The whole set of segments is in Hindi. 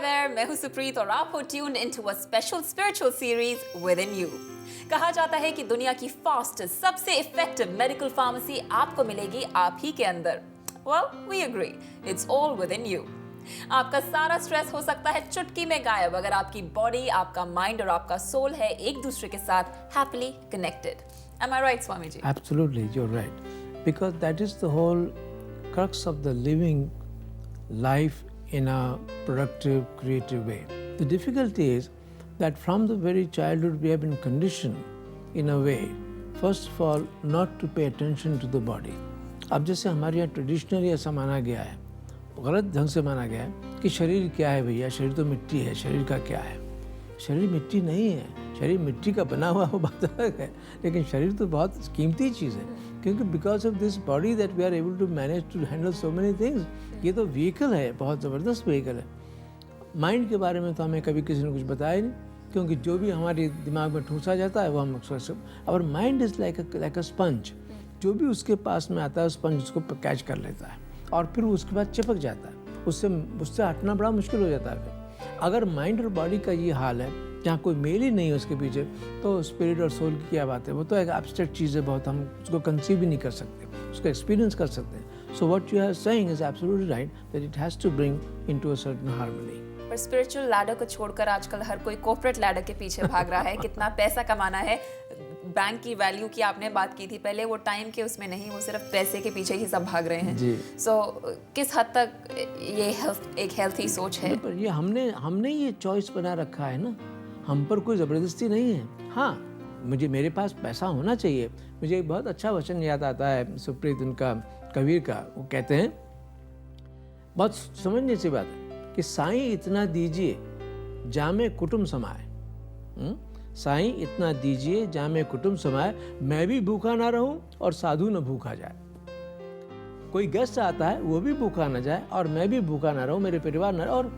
there, मैं हूँ सुप्रीत और आप हो tuned into a special spiritual series within you. कहा जाता है कि दुनिया की फास्टेस्ट, सबसे इफेक्टिव मेडिकल फार्मेसी आपको मिलेगी आप ही के अंदर. Well, we agree. It's all within you. आपका सारा स्ट्रेस हो सकता है चुटकी में गायब अगर आपकी बॉडी, आपका माइंड और आपका सोल है एक दूसरे के साथ happily connected. Am I right, Swami ji? Absolutely, you're right. Because that is the whole crux of the living life in a productive, creative way. The difficulty is that from the very childhood we have been conditioned in a way, first of all, not to pay attention to the body. अब जैसे हमारे यहाँ ट्रेडिशनली ऐसा माना गया है, गलत ढंग से माना गया है कि शरीर क्या है भैया, शरीर तो मिट्टी है, शरीर का क्या है? शरीर मिट्टी नहीं है, शरीर मिट्टी का बना हुआ वो बात अलग है, लेकिन शरीर तो बहुत कीमती चीज़ है, क्योंकि because of this body that we are able to manage to handle so many things. ये तो व्हीकल है, बहुत ज़बरदस्त व्हीकल है. माइंड के बारे में तो हमें कभी किसी ने कुछ बताया नहीं, क्योंकि जो भी हमारे दिमाग में ठूसा जाता है वो हम और mind is like a sponge. जो भी उसके पास में आता है स्पंज उसको कैच कर लेता है और फिर उसके बाद चिपक जाता है, उससे हटना बड़ा मुश्किल हो जाता है. अगर माइंड और बॉडी का ये हाल है जहाँ कोई मेल ही नहीं है उसके पीछे, तो स्पिरिट और सोल की क्या बात है? वो तो एक एब्स्ट्रैक्ट चीज़ है, बहुत हम उसको कंसीव भी नहीं कर सकते, उसको एक्सपीरियंस कर सकते हैं. So what you are saying is absolutely right that it has to bring into a certain harmony. पर स्पिरिचुअल लैडर को छोड़कर आजकल हर कोई कॉर्पोरेट लैडर के पीछे भाग रहा है. कितना पैसा कमाना है, बैंक की वैल्यू की आपने बात की थी पहले, वो टाइम के उसमें नहीं, वो सिर्फ पैसे के पीछे ही सब भाग रहे हैं. सो किस हद तक ये एक हेल्थी सोच है? पर ये हमने ये चॉइस बना रखा है ना, हम पर कोई ज़बरदस्ती नहीं है. हाँ, मेरे पास पैसा होना चाहिए. मुझे एक बहुत अच्छा वचन याद आता है सुप्रीत, उनका कबीर का. वो कहते हैं, बहुत समझने सी बात है कि साईं इतना दीजिए जामे कुटुंब समाए. साईं इतना दीजिए जामे कुटुंब समाए, मैं भी भूखा ना रहूं और साधु न भूखा जाए. कोई गेस्ट आता है वो भी भूखा ना जाए और मैं भी भूखा ना रहूं, मेरे परिवार ना, और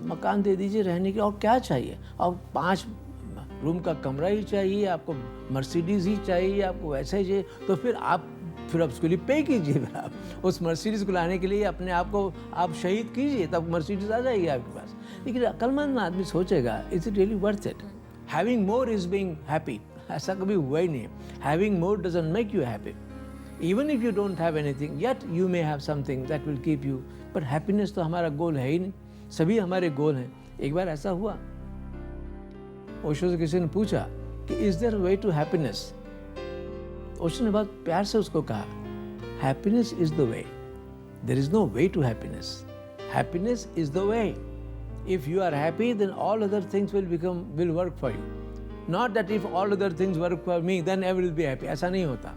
मकान दे दीजिए रहने के, और क्या चाहिए? और 5 रूम का कमरा ही चाहिए आपको, मर्सिडीज़ ही चाहिए आपको, वैसे ही चाहिए, तो फिर आप उसके लिए पे कीजिए. फिर आप उस मर्सिडीज़ को लाने के लिए अपने आप को आप शहीद कीजिए, तब मर्सिडीज़ आ जाएगी आपके पास. लेकिन अक्लमंद आदमी सोचेगा, is it really worth it? Having more is being happy. ऐसा कभी हुआ ही नहीं है. Having more doesn't make you happy. Even if you don't have anything, yet you may have something that will keep you. पर happiness तो हमारा गोल है ही नहीं. सभी हमारे गोल हैं. एक बार ऐसा हुआ, ओशो से किसी ने पूछा कि is there a way to happiness? Osho ने बहुत प्यार से उसको कहा, happiness is the way. There is no way to happiness. Happiness is the way. If you are happy, then all other things will work for you. Not that if all other things work for me, then I will be happy. ऐसा नहीं होता.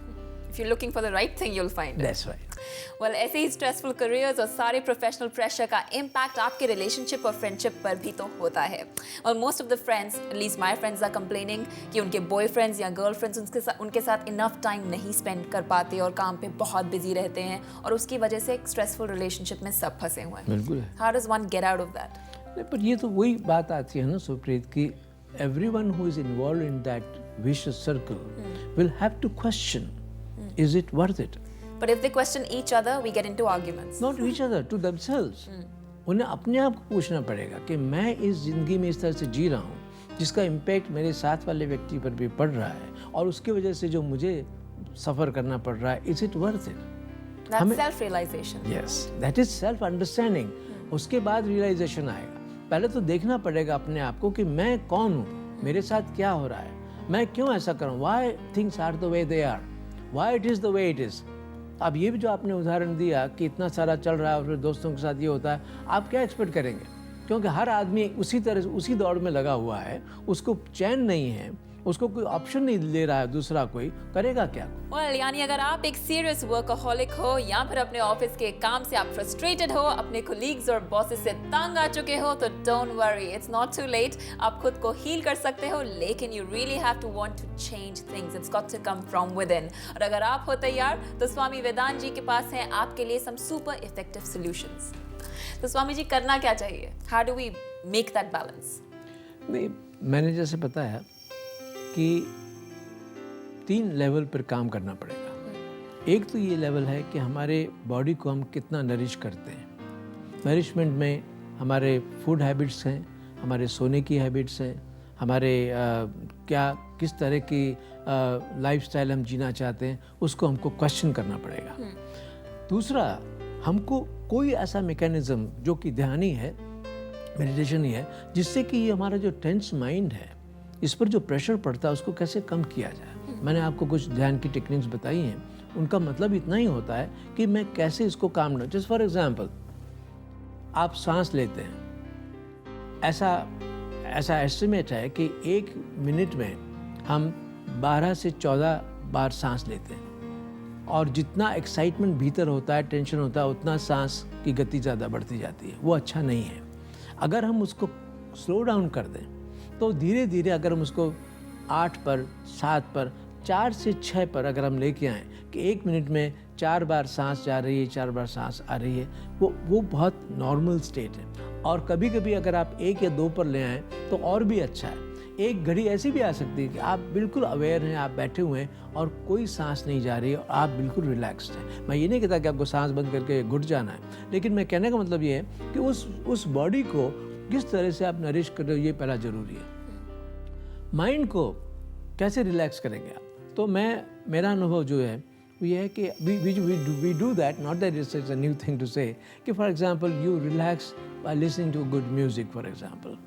If you're looking for the right thing, you'll find it. That's right. Well, ऐसे ही स्ट्रेसफुल करियर्स और सारे प्रोफेशनल प्रेशर का इम्पैक्ट आपके रिलेशनशिप और फ्रेंडशिप पर भी तो होता है. और most of the friends, at least my friends, are complaining कि उनके बॉयफ्रेंड्स या गर्लफ्रेंड्स उनके साथ इनफ टाइम नहीं स्पेंड कर पाते और काम पे बहुत बिजी रहते हैं, और उसकी वजह से एक स्ट्रेसफुल रिलेशनशिप में सब फंसे हुए हैं. बिल्कुल. How does one get out of that? पर ये तो वही बात आती है ना सुप्रीत, कि everyone who is involved in that vicious circle will have to question, is it worth it? But if they question each other, we get into arguments. Not each other, to themselves. उन्हें अपने आप को पूछना पड़ेगा कि मैं इस ज़िंदगी में इस तरह से जी रहा हूँ जिसका इम्पैक्ट मेरे साथ वाले व्यक्ति पर भी पड़ रहा है, और उसकी वजह से जो मुझे सफ़र करना पड़ रहा है, is it worth it? That's self-realization. Yes, that is self-understanding. उसके बाद रियलाइजेशन आएगा. पहले तो देखना पड़ेगा अपने आप को कि मैं कौन हूँ, मेरे साथ क्या हो रहा है, मैं क्यों ऐसा कर रहा हूँ, why things are the way they are, why it is the way it is. अब ये भी जो आपने उदाहरण दिया कि इतना सारा चल रहा है और फिर दोस्तों के साथ ये होता है, आप क्या एक्सपेक्ट करेंगे? क्योंकि हर आदमी उसी तरह से उसी दौड़ में लगा हुआ है, उसको चैन नहीं है, उसको कोई ऑप्शन नहीं ले रहा है, दूसरा कोई करेगा क्या? Well, यानी अगर आप एक सीरियस वर्कaholic हो या फिर अपने ऑफिस के काम से आप फ्रस्ट्रेटेड हो, अपने कोलीग्स और बॉसेस से तंग आ चुके हो, तो don't worry, it's not too late. आप खुद को हील कर सकते हो, लेकिन you really have to want to change things. It's got to come from within. और अगर आप हो तैयार, तो स्वामी वेदांत जी के पास हैं आपके लिए सम सुपर इफेक्टिव सॉल्यूशंस. तो स्वामी जी, करना क्या चाहिए? How do we make that balance? नहीं, मैंने जैसे बताया कि 3 लेवल पर काम करना पड़ेगा. एक तो ये लेवल है कि हमारे बॉडी को हम कितना नरिश करते हैं. नरिशमेंट में हमारे फूड हैबिट्स हैं, हमारे सोने की हैबिट्स हैं, हमारे किस तरह की लाइफस्टाइल हम जीना चाहते हैं, उसको हमको क्वेश्चन करना पड़ेगा। दूसरा, हमको कोई ऐसा मैकेनिज्म जो कि ध्यान ही है, मेडिटेशन ही है, जिससे कि ये हमारा जो टेंस माइंड है, इस पर जो प्रेशर पड़ता है उसको कैसे कम किया जाए। मैंने आपको कुछ ध्यान की टेक्निक्स बताई हैं, उनका मतलब इतना ही होता है कि मैं कैसे इसको काम न, जस्ट फॉर एग्जांपल आप सांस लेते हैं, ऐसा एस्टिमेट है कि 1 मिनट में हम 12 से 14 बार सांस लेते हैं, और जितना एक्साइटमेंट भीतर होता है, टेंशन होता है, उतना सांस की गति ज़्यादा बढ़ती जाती है। वो अच्छा नहीं है। अगर हम उसको स्लो डाउन कर दें तो धीरे धीरे अगर हम उसको 8 पर, 7 पर, 4 से 6 पर अगर हम लेके आएँ कि 1 मिनट में 4 बार सांस जा रही है, 4 बार सांस आ रही है, वो बहुत नॉर्मल स्टेट है। और कभी कभी अगर आप 1 या 2 पर ले आएँ तो और भी अच्छा है। एक घड़ी ऐसी भी आ सकती है कि आप बिल्कुल अवेयर हैं, आप बैठे हुए हैं और कोई सांस नहीं जा रही है और आप बिल्कुल रिलैक्स्ड हैं। मैं ये नहीं कहता कि आपको सांस बंद करके घुट जाना है, लेकिन मैं कहने का मतलब ये है कि उस बॉडी को किस तरह से आप नरिश कर रहे हो, ये पहला ज़रूरी है। माइंड को कैसे रिलैक्स करेंगे आप, तो मेरा अनुभव जो है वो ये है कि we do that, not that it's a new thing to say, कि for example you relax by listening to good music, for example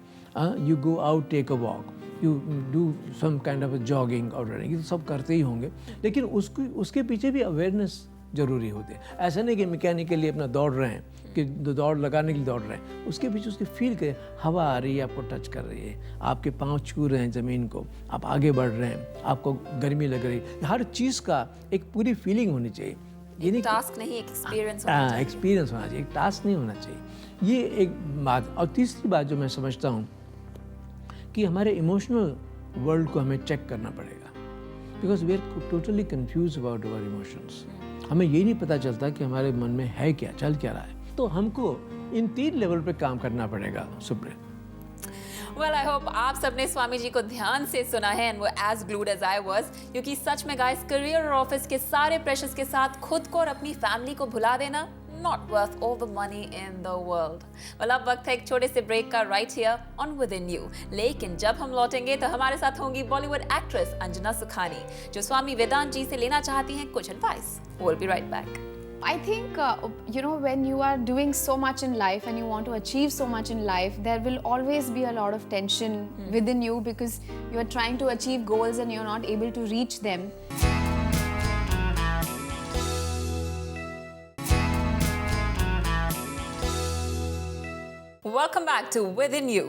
you go out, take a walk, you do some kind of a jogging or running, ये तो सब करते ही होंगे, लेकिन उसके पीछे भी अवेयरनेस ज़रूरी होती है। ऐसा नहीं कि मैकेनिकली अपना दौड़ रहे हैं, कि दौड़ लगाने के लिए दौड़ रहे हैं, उसके पीछे उसकी फील करें, हवा आ रही है, आपको टच कर रही है, आपके पाँव छू रहे हैं ज़मीन को, आप आगे बढ़ रहे हैं, आपको गर्मी लग रही है, हर चीज़ का एक पूरी फीलिंग होनी चाहिए। ये टास्क नहीं, एक एक्सपीरियंस होना चाहिए, एक टास्क नहीं होना चाहिए। ये एक बात। और तीसरी बात जो मैं समझता हूँ कि हमारे इमोशनल वर्ल्ड को हमें चेक करना पड़ेगा, because we are totally confuse about our emotions. हमें ये नहीं पता चलता कि हमारे मन में है क्या, चल क्या रहा है। तो हमको इन 3 लेवल पे काम करना पड़ेगा, सुप्रिया। Well, I hope आप सबने स्वामी जी को ध्यान से सुना है एंड वो as glued as I was, क्योंकि सच में गाइस, करियर और ऑफिस के सारे प्रेशर्स के साथ खुद को और अपनी फैमिली को भुला देना not worth all the money in the world. Well, अब वक्त है एक छोटे से ब्रेक का, right here on Within You. लेकिन जब हम लौटेंगे तो हमारे साथ होंगी बॉलीवुड एक्ट्रेस अंजना सुखानी, जो स्वामी वेदांत जी से लेना चाहती हैं कुछ advice. We'll be right back. I think, when you are doing so much in life and you want to achieve so much in life, there will always be a lot of tension within you because you are trying to achieve goals and you're not able to reach them. Welcome back to within you.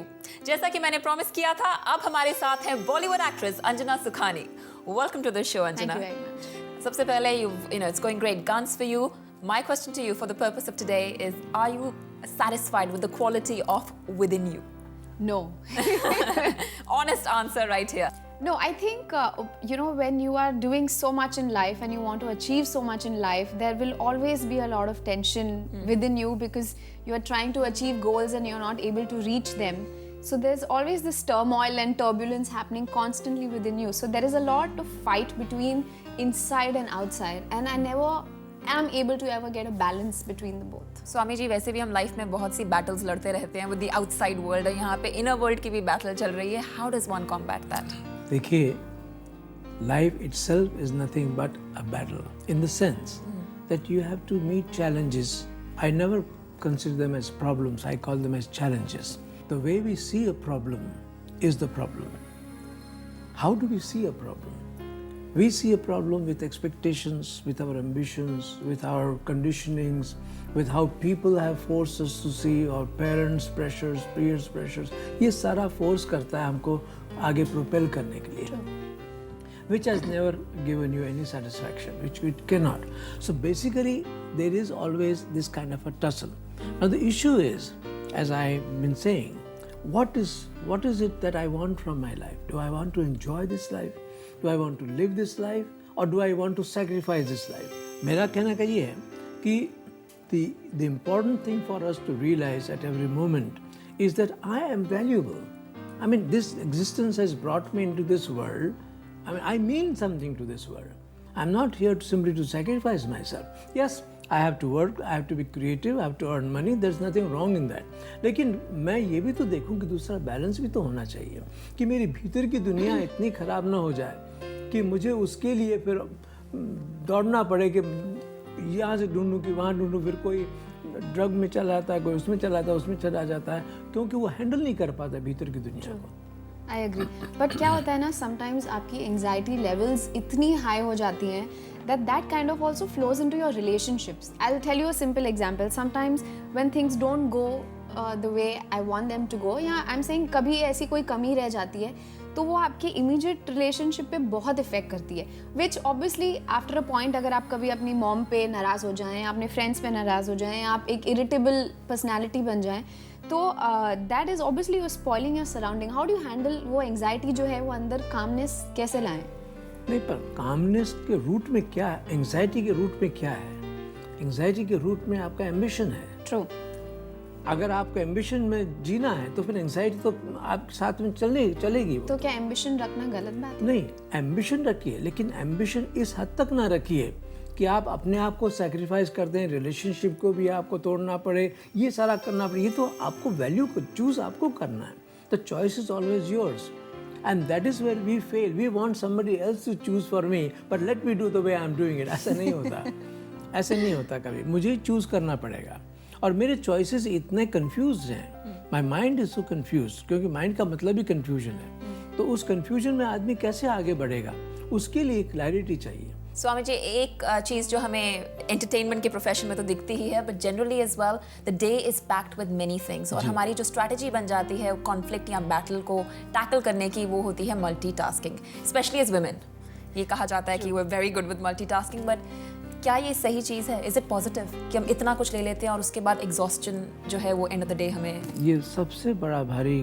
जैसा कि मैंने प्रॉमिस किया था, अब हमारे साथ हैं Bollywood actress Anjana Sukhani. Welcome to the show Anjana. Thank you very much. सबसे पहले it's going great guns for you. My question to you for the purpose of today is, are you satisfied with the quality of within you? No. Honest answer right here. No, I think, when you are doing so much in life and you want to achieve so much in life, there will always be a lot of tension within you because you are trying to achieve goals and you're not able to reach them. So there's always this turmoil and turbulence happening constantly within you. So there is a lot of fight between inside and outside, and I never am able to ever get a balance between the both. Swami ji, वैसे भी हम लाइफ में बहुत सी बैटल्स लड़ते रहते हैं विद द आउटसाइड वर्ल्ड, और यहाँ पे इनर वर्ल्ड की भी बैटल चल रही है। How does one combat that? देखिए, life itself is nothing but a battle, in the sense that you have to meet challenges. I never consider them as problems, I call them as challenges. The way we see a problem is the problem. How do we see a problem? We see a problem with expectations, with our ambitions, with our conditionings, with how people have forced us to see, our parents' pressures, peers' pressures. ये सारा force करता है हमको आगे propel करने के लिए, which has never given you any satisfaction, which it cannot. So basically, there is always this kind of a tussle. Now the issue is, as I've been saying, what is it that I want from my life? Do I want to enjoy this life? Do I want to live this life? Or do I want to sacrifice this life? मेरा कहना का ये है कि the important thing for us to realize at every moment is that I am valuable. I mean, this existence has brought me into this world. I mean, I mean something to this world. I'm not here simply to sacrifice myself. Yes, I have to work, I have to be creative, I have to earn money, there's nothing wrong in that. लेकिन मैं ये भी तो देखूं कि दूसरा बैलेंस भी तो होना चाहिए कि मेरी भीतर की दुनिया इतनी ख़राब ना हो जाए कि मुझे उसके लिए फिर दौड़ना पड़े कि यहाँ से ढूंढूं कि वहाँ ढूंढूं, फिर कोई ड्रग में चला जाता है, कोई उसमें चला जाता है, उसमें चला जाता है, क्योंकि वो हैंडल नहीं कर पाता भीतर की दुनिया को। आई एग्री, बट क्या होता है ना, समटाइम्स आपकी एंग्जाइटी लेवल्स इतनी हाई हो जाती हैं that kind of also flows into your relationships. I'll tell you a simple example. Sometimes when things don't go the way I want them to go, या I'm saying कभी ऐसी कोई कमी रह जाती है तो वो आपके इमीडिएट रिलेशनशिप पे बहुत इफेक्ट करती है, which obviously after a point अगर आप कभी अपनी मॉम पे नाराज़ हो जाएं, अपने फ्रेंड्स पे नाराज़ हो जाएं, आप एक इरिटेबल पर्सनैलिटी बन जाएं, तो that is obviously you spoiling your surrounding. How do you handle वो एंग्जाइटी जो है, वो अंदर कामनेस कैसे लाएं? नहीं, पर कामनेस के रूट में क्या है, एंग्जाइटी के रूट में क्या है? एंग्जाइटी के रूट में आपका एम्बिशन है. ट्रू. अगर आपको एम्बिशन में जीना है तो फिर एंग्जाइटी तो आपके साथ में चलेगी. तो क्या एम्बिशन रखना गलत बात है? नहीं, एम्बिशन रखिए, लेकिन एम्बिशन इस हद तक ना रखिए कि आप अपने आप को सैक्रिफाइस कर दें, रिलेशनशिप को भी आपको तोड़ना पड़े, ये सारा करना पड़े. ये तो आपको वैल्यू को चूज आपको करना है. The choice is always yours. And that is where we fail. We want somebody else to choose for me, but let me do the way I'm doing it. ऐसा नहीं होता. ऐसे नहीं होता कभी. मुझे ही चूज करना पड़ेगा. और मेरे चॉइसेस इतने कंफ्यूज हैं. My mind is so confuse, क्योंकि माइंड का मतलब ही कंफ्यूजन है. तो उस कंफ्यूजन में आदमी कैसे आगे बढ़ेगा, उसके लिए क्लैरिटी चाहिए. स्वामी जी, एक चीज़ जो हमें एंटरटेनमेंट के प्रोफेशन में तो दिखती ही है, but generally as well the day is packed with many things, और हमारी जो स्ट्रैटेजी बन जाती है कॉन्फ्लिक्ट या बैटल को टैकल करने की, वो होती है मल्टीटास्किंग, स्पेशली एज वुमेन. ये कहा जाता है कि we are very good with multitasking, but क्या ये सही चीज़ है? इज इट पॉजिटिव कि हम इतना कुछ ले लेते हैं और उसके बाद एग्जॉस्शन जो है वो एंड ऑफ द डे हमें? ये सबसे बड़ा भारी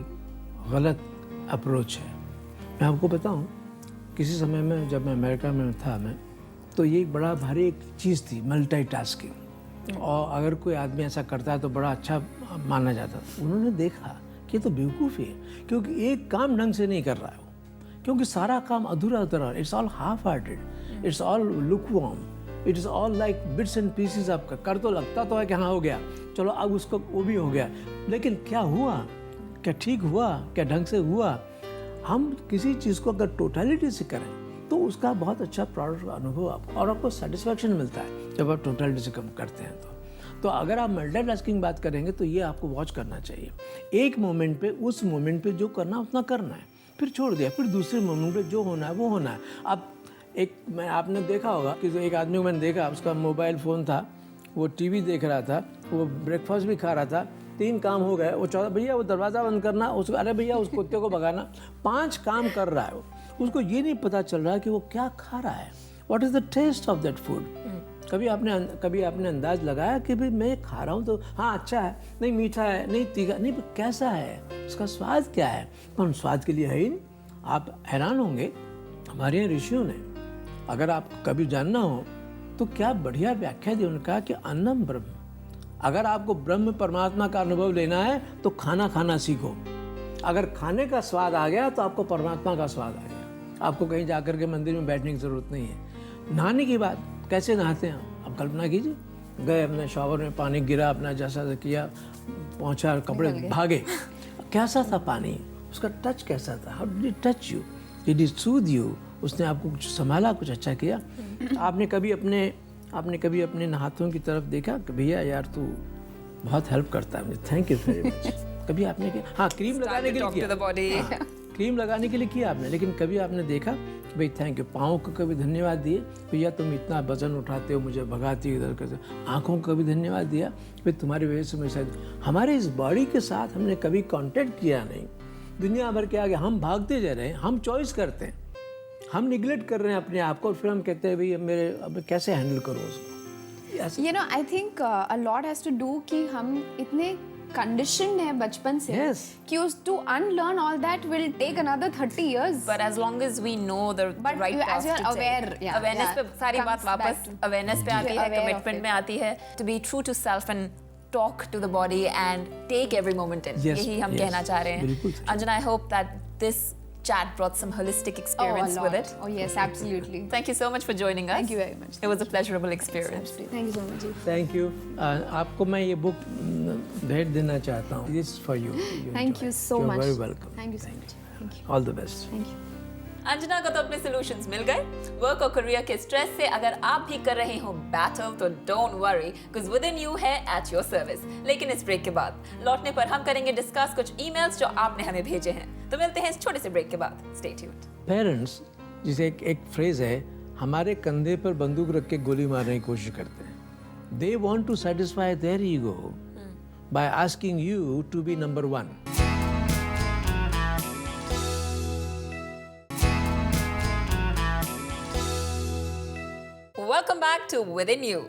गलत अप्रोच है. मैं आपको बताऊं, किसी समय में जब मैं अमेरिका में था, तो ये एक बड़ा भारी एक चीज़ थी मल्टीटास्किंग, और अगर कोई आदमी ऐसा करता है तो बड़ा अच्छा माना जाता था. उन्होंने देखा कि ये तो बेवकूफ़ी है, क्योंकि एक काम ढंग से नहीं कर रहा है वो, क्योंकि सारा काम अधूरा अधूरा. It's all half hearted, it's all lukewarm, it is all like bits and pieces. आपका कर तो लगता तो है कि हाँ हो गया, चलो अब उसको वो भी हो गया, लेकिन क्या हुआ, क्या ठीक हुआ, क्या ढंग से हुआ? हम किसी चीज़ को अगर टोटलिटी से करें तो उसका बहुत अच्छा प्रोडक्ट का अनुभव आपको, और आपको सेटिस्फैक्शन मिलता है जब आप टोटलिटी से कम करते हैं. तो अगर आप मल्टीटास्किंग बात करेंगे तो ये आपको वॉच करना चाहिए. एक मोमेंट पे, उस मोमेंट पे जो करना उतना करना है, फिर छोड़ दिया, फिर दूसरे मोमेंट पे जो होना है वो होना है. अब आपने देखा होगा कि एक आदमी को मैंने देखा, उसका मोबाइल फ़ोन था, वो टीवी देख रहा था, वो ब्रेकफास्ट भी खा रहा था, 3 काम हो गए. वो 14, भैया वो दरवाज़ा बंद करना, उसको अरे भैया उस कुत्ते को भगाना, 5 काम कर रहा है वो. उसको ये नहीं पता चल रहा है कि वो क्या खा रहा है. What is the taste of that food? कभी आपने अंदाज लगाया कि भाई मैं खा रहा हूँ तो हाँ अच्छा है, नहीं मीठा है, नहीं तीखा, नहीं कैसा है, उसका स्वाद क्या है? कौन स्वाद के लिए है ही नहीं. आप हैरान होंगे, हमारे यहाँ ऋषियों ने, अगर आप कभी जानना हो तो क्या बढ़िया व्याख्या दी उनका कि अन्नम ब्रह्म. अगर आपको ब्रह्म परमात्मा का अनुभव लेना है तो खाना खाना सीखो. अगर खाने का स्वाद आ गया तो आपको परमात्मा का स्वाद आ गया. आपको कहीं जाकर के मंदिर में बैठने की ज़रूरत नहीं है. नहाने की बात, कैसे नहाते हैं आप कल्पना कीजिए. गए अपने शॉवर में, पानी गिरा, अपना जैसा किया, पहुंचा, कपड़े भागे. कैसा था पानी, उसका टच कैसा था? How did it touch you? Did it Sood you? उसने आपको कुछ संभाला, कुछ अच्छा किया? आपने कभी अपने हाथों की तरफ देखा कि भैया यार तू बहुत हेल्प करता है मुझे, थैंक यू वेरी मच. कभी आपने किया? हाँ, क्रीम लगाने के लिए किया, क्रीम लगाने के लिए किया आपने, लेकिन कभी आपने देखा भाई थैंक यू? पाँव को कभी धन्यवाद दिए, भैया तुम इतना वजन उठाते हो, मुझे भगाती हो इधर करते. आँखों को कभी धन्यवाद दिया, भाई तुम्हारी वजह से मैं शायद. हमारे इस बॉडी के साथ हमने कभी कांटेक्ट किया नहीं. दुनिया भर के आगे हम भागते जा रहे हैं, हम चॉइस करते हैं, हम निगलेक्ट कर रहे हैं अपने आप को, और फिर हम कहते हैं भाई अब कैसे हैंडल करो उसको. You know, I think a lot has to do कि हम इतने conditioned है बचपन से, Yes. कि to unlearn all that will take another 30 years. But as long as we know the But right you- path as you're to aware, take. yeah, Awareness yeah, पे सारी comes बात वापस back to- awareness पे आती है, aware of commitment it. में आती है. To be true to self and talk to the body and take every moment in. Yes, यही हम yes. कहना चाह रहे हैं. बिल्कुल सही. Anjana, I hope that this chat brought some holistic Oh, a experience lot. with it. Oh, yes, absolutely. Thank you so much for joining us. Thank you very much. It was a pleasurable experience. Absolutely. Thank you so much. Thank you. आपको मैं ये बुक भेंट देना चाहता हूँ। This for you. Thank you so much. Very welcome. Thank you so much. Thank you. All the best. Thank you. Anjana को तो अपने सॉल्यूशंस मिल गए। वर्क और करियर के स्ट्रेस से अगर आप भी कर रहे हो बैटल तो don't worry, because with in you है एट योर सर्विस। लेकिन इस ब्रेक के बाद लौटने पर हम करेंगे डिस्कस कुछ ईमेल्स जो आपने हमें भेजे हैं। तो मिलते हैं इस छोटे से ब्रेक के बाद। Stay tuned. पेरेंट्स जिसे एक फ्रेज है, हमारे कंधे पर बंदूक रख के गोली मारने की कोशिश करते हैं। They want to satisfy their ego by asking you to be number one. Welcome back to within you.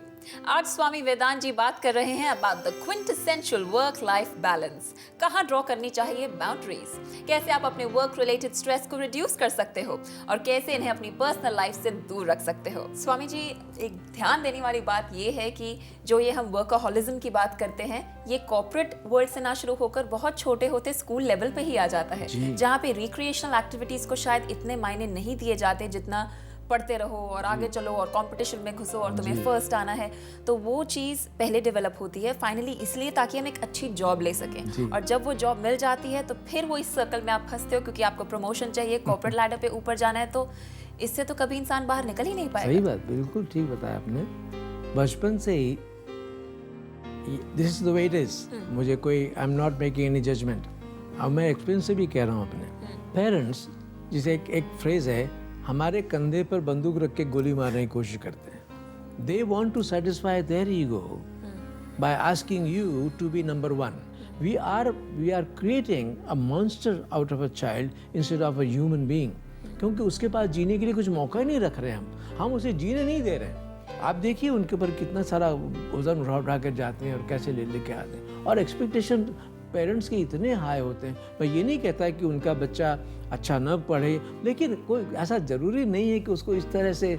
आज स्वामी वेदांत जी बात कर रहे हैं about the quintessential work life balance. कहाँ ड्रॉ करनी चाहिए बाउंड्रीज, कैसे आप अपने वर्क रिलेटेड स्ट्रेस को रिड्यूस कर सकते हो और कैसे इन्हें अपनी पर्सनल लाइफ से दूर रख सकते हो। स्वामी जी, एक ध्यान देने वाली बात ये है कि जो ये हम वर्कaholicism की बात करते हैं, ये कॉर्पोरेट वर्ल्ड से ना शुरू होकर बहुत छोटे होते स्कूल लेवल पे ही आ जाता है, जहाँ पे रिक्रिएशनल एक्टिविटीज को शायद इतने मायने नहीं दिए जाते जितना पढ़ते रहो और आगे चलो और कंपटीशन में घुसो और तुम्हें फर्स्ट आना है। तो वो चीज़ पहले डेवलप होती है फाइनली इसलिए ताकि हम एक अच्छी जॉब ले सकें, और जब वो जॉब मिल जाती है तो फिर वो इस सर्कल में आप फंसते हो क्योंकि आपको प्रमोशन चाहिए, कॉर्पोरेट लैडर पे ऊपर जाना है। तो इससे तो कभी इंसान बाहर निकल ही नहीं पाएगा। सही बात, बिल्कुल ठीक बताया आपने। बचपन से ही this is the way it is. मुझे कोई I am not making any judgement, अब मैं एक्सपीरियंस से भी कह रहा हूँ अपने। पेरेंट्स जिसे एक फ्रेज है, हमारे कंधे पर बंदूक रख के गोली मारने की कोशिश करते हैं। They want to satisfy their ego by asking you to be number one. We are creating a monster out of a child instead of a human being, क्योंकि उसके पास जीने के लिए कुछ मौका ही नहीं रख रहे हम उसे जीने नहीं दे रहे। आप देखिए उनके ऊपर कितना सारा वजन उठा कर जाते हैं और कैसे लेके आते हैं, और एक्सपेक्टेशन पेरेंट्स के इतने हाई होते हैं। मैं ये नहीं कहता कि उनका बच्चा अच्छा न पढ़े, लेकिन कोई ऐसा ज़रूरी नहीं है कि उसको इस तरह से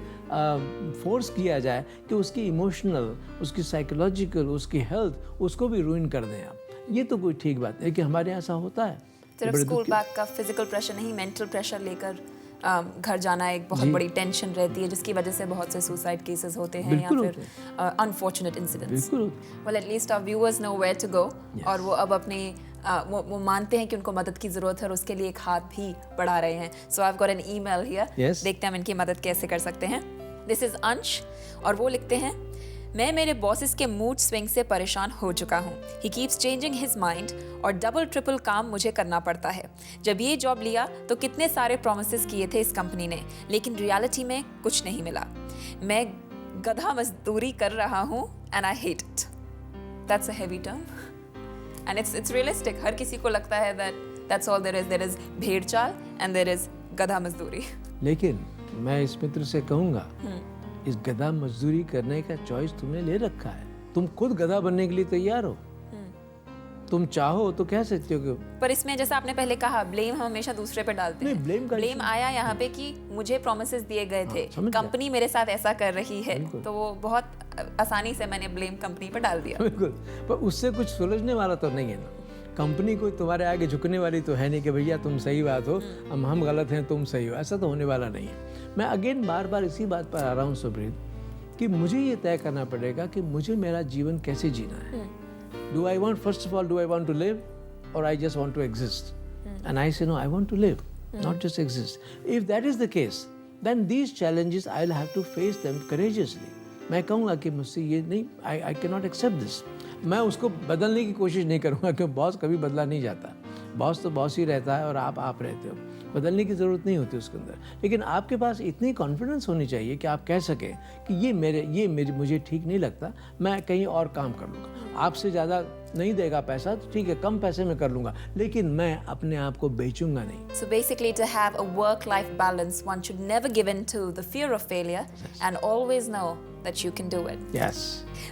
फोर्स किया जाए कि उसकी इमोशनल, उसकी साइकोलॉजिकल, उसकी हेल्थ उसको भी रूइन कर दें आप। ये तो कोई ठीक बात है कि हमारे यहाँ ऐसा होता है। सिर्फ स्कूल बैग का फिजिकल प्रेशर नहीं, मेंटल प्रेशर लेकर घर जाना एक बहुत बड़ी टेंशन रहती है, जिसकी वजह से बहुत से सुसाइड केसेस होते हैं या फिर unfortunate incidents. Well at least our viewers know where to go, और वो अब अपने वो मानते हैं कि उनको मदद की जरूरत है और उसके लिए एक हाथ भी बढ़ा रहे हैं। So I have got an email here, देखते हैं हम इनकी मदद कैसे कर सकते हैं। दिस इज अंश, और वो लिखते हैं, मैं मेरे बॉसेस के मूड स्विंग से परेशान हो चुका हूँ। He keeps changing his mind और डबल ट्रिपल काम मुझे करना पड़ता है। जब ये जॉब लिया तो कितने सारे प्रोमिसेस किए थे इस कंपनी ने, लेकिन रियलिटी में कुछ नहीं मिला। मैं गधा मजदूरी कर रहा हूँ and I hate it. That's a heavy term and it's realistic. हर किसी को लगता है दैट्स ऑल देयर इज भेड़ चाल एंड देयर इज गधा मजदूरी। लेकिन मैं इस मित्र से कहूँगा, इस गधा मजदूरी करने का चॉइस तुमने ले रखा है। तुम खुद गधा बनने के लिए तैयार हो, तुम चाहो तो कह सकते हो कि, पर इसमें जैसा आपने पहले कहा, ब्लेम हम हमेशा दूसरे पे डालते हैं। ब्लेम आया यहाँ पे कि मुझे प्रोमिसेस दिए गए थे, कंपनी मेरे साथ ऐसा कर रही है, तो वो बहुत आसानी से मैंने ब्लेम कंपनी पे डाल दिया। बिल्कुल, पर उससे कुछ सुलझने वाला तो नहीं है ना। कंपनी कोई तुम्हारे आगे झुकने वाली तो है नहीं कि भैया तुम सही बात हो, हम गलत हैं, तुम सही हो। ऐसा तो होने वाला नहीं है। मैं अगेन बार बार इसी बात पर आ रहा हूँ सुप्रीत, कि मुझे ये तय करना पड़ेगा कि मुझे मेरा जीवन कैसे जीना है। Do I want, first of all, do I want to live और I just want to exist? And I say no, I want to live, not just exist. If that is the case, then these challenges I will have to face them courageously. मैं कहूँगा कि मुझसे ये नहीं, I can not accept this. मैं उसको बदलने की कोशिश नहीं करूँगा, क्योंकि बॉस कभी बदला नहीं जाता। बॉस तो बॉस ही रहता है और आप रहते हो, बदलने की ज़रूरत नहीं होती उसके अंदर। लेकिन आपके पास इतनी कॉन्फिडेंस होनी चाहिए कि आप कह सकें कि ये मुझे ठीक नहीं लगता, मैं कहीं और काम कर लूँगा। आपसे ज़्यादा नहीं देगा पैसा तो ठीक है, कम पैसे में कर लूँगा, लेकिन मैं अपने आप को बेचूंगा नहीं। So basically, to have a work-life balance, one should never give in to the fear of failure and always know that you can do it. Yes.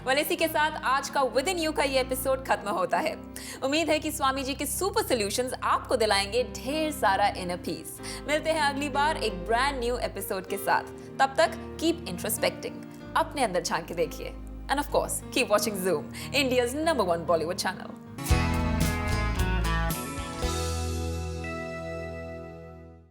well, इसी के साथ आज का विद इन यू का ये एपिसोड खत्म होता है। उम्मीद है कि स्वामी जी के सुपर सॉल्यूशंस आपको दिलाएंगे ढेर सारा इनर पीस। मिलते हैं अगली बार एक ब्रांड न्यू एपिसोड के साथ। तब तक कीप इंट्रोस्पेक्टिंग, अपने अंदर झांक के देखिए, end of course keep watching Zoom, India's #1 Bollywood channel.